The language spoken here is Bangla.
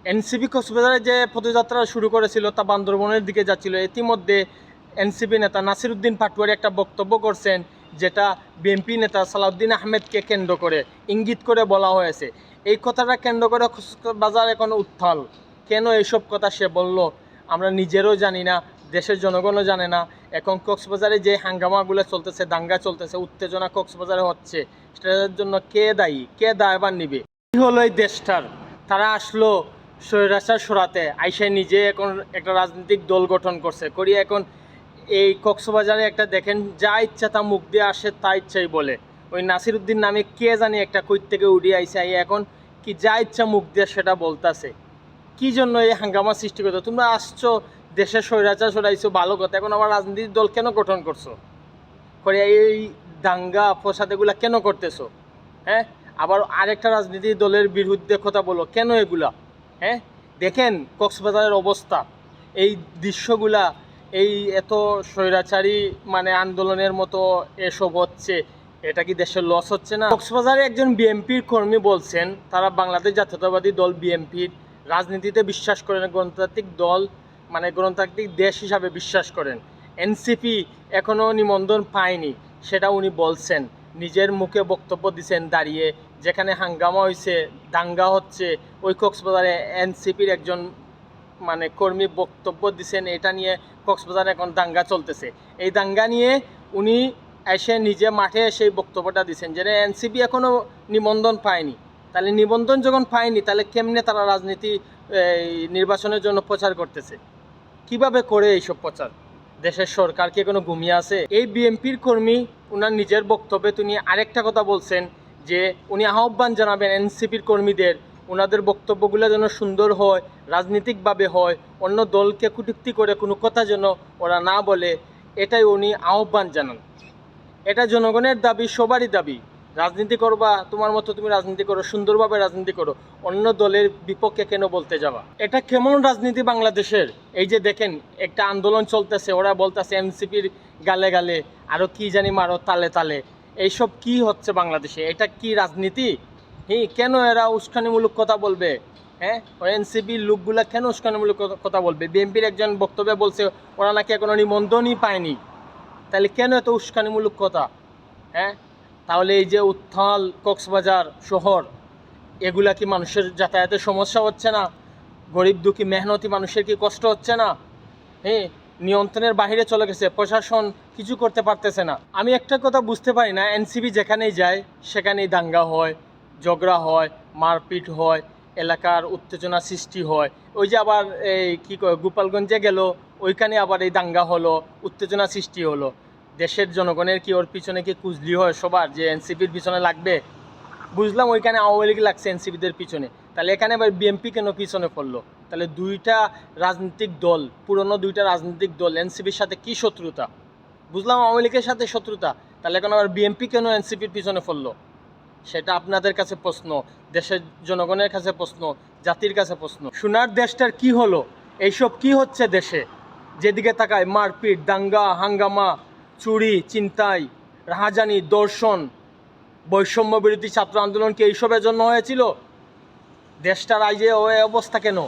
এনসিপি কক্সবাজারে যে পদযাত্রা শুরু করেছিল তা বান্দরবনের দিকে যাচ্ছিল। ইতিমধ্যে এনসিপি নেতা নাসির উদ্দিন পাটোয়ারি একটা বক্তব্য করছেন, যেটা বিএনপি নেতা সালাউদ্দিন আহমেদকে কেন্দ্র করে ইঙ্গিত করে বলা হয়েছে। এই কথাটা কেন্দ্র করে কক্সবাজার এখন উত্তাল। কেন এইসব কথা সে বলল আমরা নিজেরও জানি না, দেশের জনগণও জানে না। এখন কক্সবাজারে যে হাঙ্গামাগুলো চলতেছে, দাঙ্গা চলতেছে, উত্তেজনা কক্সবাজারে হচ্ছে, সেটার জন্য কে দায়ী, কে দায়ভার নিবে? কি হলো এই দেশটার? তারা আসলো স্বৈরাচার সরাতে, আইসা নিজে এখন একটা রাজনৈতিক দল গঠন করছে, করিয়া এখন এই কক্সবাজারে একটা দেখেন যা ইচ্ছা তা মুখ দিয়ে আসে তা ইচ্ছাই বলে। ওই নাসির উদ্দিন নামে কে জানি একটা কই থেকে উড়িয়ে আইসে, এখন কি যা ইচ্ছা মুখ দিয়ে সেটা বলতেছে। কি জন্য এই হাঙ্গামা সৃষ্টি করতো? তোমরা আসছো দেশের স্বৈরাচার সরাইছো, ভালো কথা, এখন আবার রাজনৈতিক দল কেন গঠন করছো? করে এই দাঙ্গা ফসাদ এগুলা কেন করতেছো? হ্যাঁ, আবার আরেকটা রাজনীতি দলের বিরুদ্ধে কথা বলো কেন এগুলা? হ্যাঁ, দেখেন কক্সবাজারের অবস্থা, এই দৃশ্যগুলা, এই এত স্বৈরাচারী মানে আন্দোলনের মতো এসব হচ্ছে, এটা কি দেশের লস হচ্ছে না? কক্সবাজারে একজন বিএনপির কর্মী বলছেন তারা বাংলাদেশ জাতীয়তাবাদী দল বিএনপির রাজনীতিতে বিশ্বাস করেন, গণতান্ত্রিক দল মানে গণতান্ত্রিক দেশ হিসাবে বিশ্বাস করেন। এনসিপি এখনও নিবন্ধন পায়নি, সেটা উনি বলছেন, নিজের মুখে বক্তব্য দিচ্ছেন দাঁড়িয়ে। যেখানে হাঙ্গামা হয়েছে, দাঙ্গা হচ্ছে, ওই কক্সবাজারে এনসিপির একজন মানে কর্মী বক্তব্য দিচ্ছেন, এটা নিয়ে কক্সবাজারে এখন দাঙ্গা চলতেছে। এই দাঙ্গা নিয়ে উনি এসে নিজে মাঠে এসে এই বক্তব্যটা দিচ্ছেন যে এনসিপি এখনও নিবন্ধন পায়নি। তাহলে নিবন্ধন যখন পায়নি, তাহলে কেমনে তারা রাজনীতি নির্বাচনের জন্য প্রচার করতেছে? কিভাবে করে এইসব প্রচার? দেশের সরকার কি কোনো ঘুমিয়ে আছে? এই বিএনপির কর্মী ওনার নিজের বক্তব্যে তিনি আরেকটা কথা বলছেন, যে উনি আহ্বান জানাবেন এনসিপির কর্মীদের ওনাদের বক্তব্যগুলো যেন সুন্দর হয়, রাজনীতিকভাবে হয়, অন্য দলকে কটূক্তি করে কোনো কথা যেন ওরা না বলে, এটাই উনি আহ্বান জানান। এটা জনগণের দাবি, সবারই দাবি। রাজনীতি করবা, তোমার মতো তুমি রাজনীতি করো, সুন্দরভাবে রাজনীতি করো, অন্য দলের বিপক্ষে কেন বলতে যাবা? এটা কেমন রাজনীতি বাংলাদেশের? এই যে দেখেন একটা আন্দোলন চলতেছে, ওরা বলতেছে এনসিপির গালে গালে, আরও কি জানি মারো তালে তালে। এইসব কি হচ্ছে বাংলাদেশে? এটা কি রাজনীতি? কেন এরা উস্কানিমূলক কথা বলবে? হ্যাঁ, ওই এনসিপির লোকগুলা কেন উস্কানিমূলক কথা বলবে? বিএনপির একজন বক্তব্যে বলছে ওরা নাকি এখনো নিবন্ধনই পায়নি, তাহলে কেন এত উস্কানিমূলক কথা? হ্যাঁ, তাহলে এই যে উত্তাল কক্সবাজার শহর, এগুলা কি মানুষের যাতায়াতের সমস্যা হচ্ছে না? গরিব দুঃখী মেহনতি মানুষের কি কষ্ট হচ্ছে না? নিয়ন্ত্রণের বাহিরে চলে গেছে, প্রশাসন কিছু করতে পারতেছে না। আমি একটা কথা বুঝতে পারি না, এনসিপি যেখানেই যায় সেখানেই দাঙ্গা হয়, ঝগড়া হয়, মারপিট হয়, এলাকার উত্তেজনা সৃষ্টি হয়। ওই যে আবার এই কী কয় গোপালগঞ্জে গেল, ওইখানে আবার এই দাঙ্গা হলো, উত্তেজনা সৃষ্টি হলো। দেশের জনগণের কি ওর পিছনে কি কুজলি হয় সবার যে এনসিপির পিছনে লাগবে? বুঝলাম ওইখানে আওয়ামী লীগ লাগছে এনসিপিদের পিছনে, তাহলে এখানে আবার বিএনপি কেন পিছনে পড়লো? তাহলে দুইটা রাজনৈতিক দল, পুরনো দুইটা রাজনৈতিক দল, এনসিপির সাথে কি শত্রুতা? বুঝলাম আওয়ামী লীগের সাথে শত্রুতা, তাহলে এখন আবার বিএনপি কেন এনসিপির পিছনে পড়লো? সেটা আপনাদের কাছে প্রশ্ন, দেশের জনগণের কাছে প্রশ্ন, জাতির কাছে প্রশ্ন। সোনার দেশটার কি হলো? এইসব কি হচ্ছে দেশে? যেদিকে তাকায় মারপিট, দাঙ্গা, হাঙ্গামা, চুরি, ছিনতাই, রাহাজানি, দর্শন, বৈষম্য বিরোধী ছাত্র আন্দোলন কি এইসবের জন্য হয়েছিল? দেশটার আজ এই অবস্থা কেন?